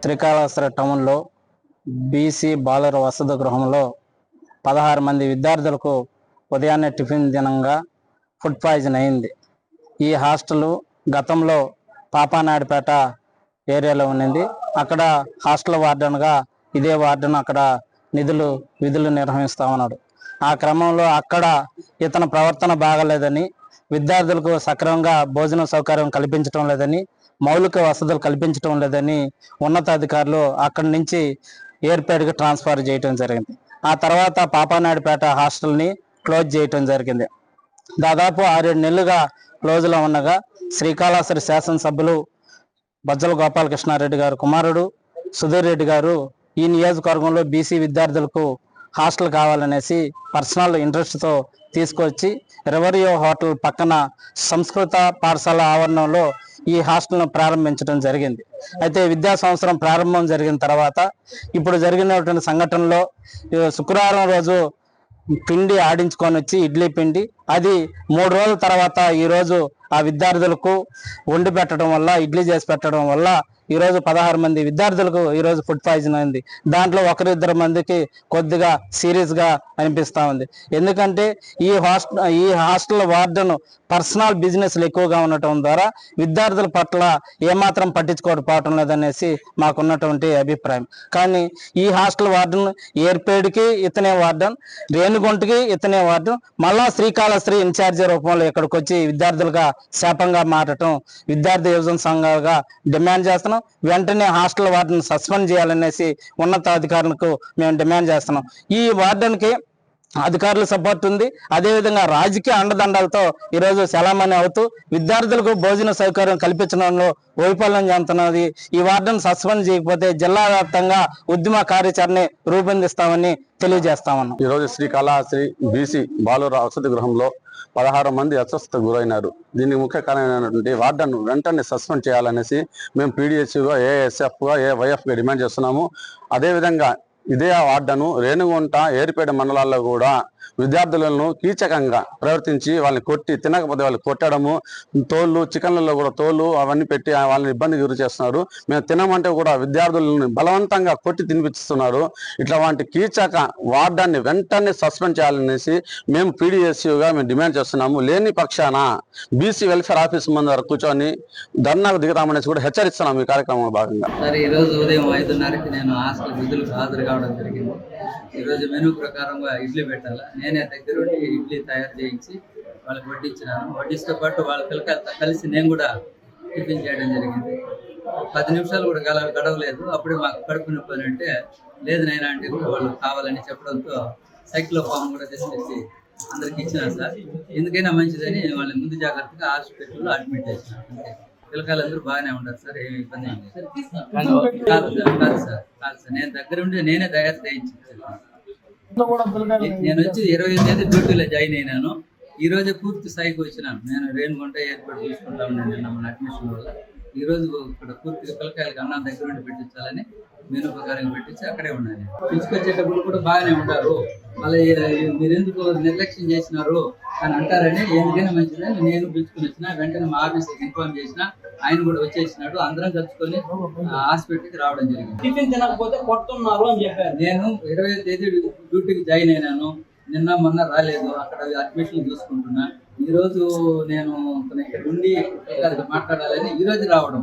శ్రీకాళహస్తి టౌన్లో బీసీ బాలుర వసతి గృహంలో 16 మంది విద్యార్థులకు ఉదయాన్నే టిఫిన్ తినంగా ఫుడ్ పాయిజన్ అయింది. ఈ హాస్టల్ గతంలో పాపానాయుడుపేట ఏరియాలో ఉన్నింది. అక్కడ హాస్టల్ వార్డెన్గా ఇదే వార్డెన్ అక్కడ విధులు నిర్వహిస్తూ ఉన్నాడు. ఆ క్రమంలో అక్కడ ఇతని ప్రవర్తన బాగలేదని, విద్యార్థులకు సక్రమంగా భోజన సౌకర్యం కల్పించడం లేదని, మౌలిక వసతులు కల్పించడం లేదని ఉన్నతాధికారులు అక్కడి నుంచి ఏర్పేటకి ట్రాన్స్ఫర్ చేయడం జరిగింది. ఆ తర్వాత పాపానాయుడుపేట హాస్టల్ని క్లోజ్ చేయటం జరిగింది. దాదాపు 6-7 నెలలుగా క్లోజ్లో ఉండగా శ్రీకాళహస్తి శాసనసభ్యులు బజ్జల గోపాలకృష్ణారెడ్డి గారు కుమారుడు సుధీర్ రెడ్డి గారు ఈ నియోజకవర్గంలో బీసీ విద్యార్థులకు హాస్టల్ కావాలనేసి పర్సనల్ ఇంట్రెస్ట్తో తీసుకొచ్చి రెవరియో హోటల్ పక్కన సంస్కృత పాఠశాల ఆవరణంలో ఈ హాస్టల్ను ప్రారంభించడం జరిగింది. అయితే విద్యా సంవత్సరం ప్రారంభం జరిగిన తర్వాత ఇప్పుడు జరిగినటువంటి సంఘటనలో శుక్రవారం రోజు పిండి ఆడించుకొని వచ్చి ఇడ్లీ పిండి అది 3 రోజుల తర్వాత ఈరోజు ఆ విద్యార్థులకు వండి పెట్టడం వల్ల, ఇడ్లీ చేసి పెట్టడం వల్ల ఈరోజు 16 మంది విద్యార్థులకు ఈరోజు ఫుడ్ పాయిజన్ అయింది. దాంట్లో 1-2 మందికి కొద్దిగా సీరియస్గా అనిపిస్తూ ఉంది. ఎందుకంటే ఈ హాస్టల్ వార్డెన్ పర్సనల్ బిజినెస్లు ఎక్కువగా ఉండటం ద్వారా విద్యార్థుల పట్ల ఏమాత్రం పట్టించుకోకపోవటం లేదనేసి మాకున్నటువంటి అభిప్రాయం. కానీ ఈ హాస్టల్ వార్డెన్ ఏర్పేడికి ఇతనే వార్డెన్, రేణుగుంటకి ఇతనే వార్డెన్, మళ్ళా శ్రీకాళహస్తి ఇన్ఛార్జి రూపంలో ఇక్కడికి వచ్చి విద్యార్థులుగా శాపంగా మారటం విద్యార్థి యువజన సంఘాలుగా డిమాండ్ చేస్తున్నాం. వెంటనే హాస్టల్ వార్డెన్ సస్పెండ్ చేయాలనేసి ఉన్నతాధికారులకు మేము డిమాండ్ చేస్తున్నాం. ఈ వార్డెన్కి అధికారుల సపోర్ట్ ఉంది. అదేవిధంగా రాజకీయ అండదండలతో ఈరోజు చలామణి అవుతూ విద్యార్థులకు భోజన సౌకర్యం కల్పించడంలో వైఫల్యం చెందుతున్నది. ఈ వార్డెన్ సస్పెండ్ చేయకపోతే జిల్లా వ్యాప్తంగా ఉద్యమ కార్యాచరణ రూపొందిస్తామని తెలియజేస్తామన్నాం. ఈరోజు శ్రీకాళహస్తి బీసీ బాలుర వసతి గృహంలో 16 మంది అస్వస్థతకు గురైనారు. దీనికి ముఖ్య కారణమైనటువంటి వార్డెన్ వెంటనే సస్పెండ్ చేయాలనేసి మేము పీడిఎస్యూగా, ఏఎస్ఎఫ్గా, ఏవైఎఫ్గా డిమాండ్ చేస్తున్నాము. అదేవిధంగా ఇదే వార్డెను రేణుగుంట, ఏరిపేట మండలాల్లో కూడా విద్యార్థులను కీచకంగా ప్రవర్తించి వాళ్ళని కొట్టి, తినకపోతే వాళ్ళు కొట్టడము, తోళ్ళు చికెన్లలో కూడా తోళ్ళు అవన్నీ పెట్టి వాళ్ళని ఇబ్బంది గురి చేస్తున్నారు. మేము తినమంటే కూడా విద్యార్థులను బలవంతంగా కొట్టి తినిపిస్తున్నారు. ఇట్లాంటి కీచక వార్డెన్ని వెంటనే సస్పెండ్ చేయాలనేసి మేము పీడిఎస్యూగా మేము డిమాండ్ చేస్తున్నాము. లేని పక్షాన బీసీ వెల్ఫేర్ ఆఫీస్ ముందు కూర్చొని ధర్నాకు దిగుతామనేసి కూడా హెచ్చరిస్తున్నాము. ఈ కార్యక్రమంలో భాగంగా ఈరోజు ఉదయం 5:30కి నేను హాస్టల్ విధులకు హాజరు కావడం జరిగింది. ఈరోజు మెనూ ప్రకారంగా ఇడ్లీ పెట్టాలా, నేనే దగ్గరుండి ఇడ్లీ తయారు చేయించి వాళ్ళకి వడ్డించినాను. వడ్డిస్తూ పాటు వాళ్ళ పిల్లకాయలతో కలిసి నేను కూడా టిఫిన్ చేయడం జరిగింది. 10 నిమిషాలు కూడా గడవలేదు. అప్పుడే మాకు కడుపు నొప్పి అంటే లేదు నైనా అంటే కూడా వాళ్ళు కావాలని చెప్పడంతో సైకిల్ ఫామ్ కూడా తీసుకొచ్చి అందరికి ఇచ్చినాను సార్. ఎందుకైనా మంచిదని వాళ్ళని ముందు జాగ్రత్తగా హాస్పిటల్లో అడ్మిట్ చేసినాను. అంటే పిల్లకాయలందరూ బాగానే ఉంటారు సార్, ఏమి ఇబ్బంది ఏం లేదు. కాదు సార్ నేను దగ్గరుండి నేనే తయారు చేయించి నేను వచ్చి 25వ తేదీ డ్యూటీలో జాయిన్ అయినాను. ఈ రోజే పూర్తి స్థాయికి వచ్చినాను. నేను రేణుగుంట ఏర్పాటు చేసుకుంటా ఉన్నాను మన అడ్మిషన్ వల్ల. ఈ రోజు ఇక్కడ పూర్తిగా పిల్లకాయలకి అన్నం దగ్గర ఉండి పెట్టించాలని మెనూ ప్రకారంగా పెట్టించి అక్కడే ఉన్నాను. పిలుచుకొచ్చేటప్పుడు కూడా బాగానే ఉంటారు. మళ్ళీ మీరు ఎందుకు నిర్లక్ష్యం చేసినారు అని అంటారని, ఎందుకైనా మంచిదని నేను పిలుచుకుని వచ్చిన. వెంటనే మా ఆఫీస్కి ఇన్ఫార్మ్ చేసిన, ఆయన కూడా వచ్చేసినాడు. అందరం కలుసుకొని హాస్పిటల్కి రావడం జరిగింది. టిఫిన్ తినకపోతే కొడుతున్నారు అని చెప్పారు. నేను 20వ తేదీ డ్యూటీకి జాయిన్ అయినాను. నిన్న మొన్న రాలేదు, అక్కడ అడ్మిషన్ చూసుకుంటున్నా. ఈ రోజు నేను ఇక్కడ ఉండి మాట్లాడాలని ఈ రోజు రావడం.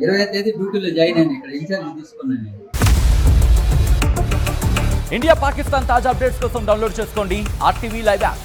20వ తేదీ డ్యూటీలో జాయిన్ అయినా, ఇక్కడ ఇన్ఛార్జ్ తీసుకున్నాను. ఇండియా పాకిస్తాన్ తాజా అప్డేట్స్ కోసం డౌన్లోడ్ చేసుకోండి RTV లైవ్ యాప్.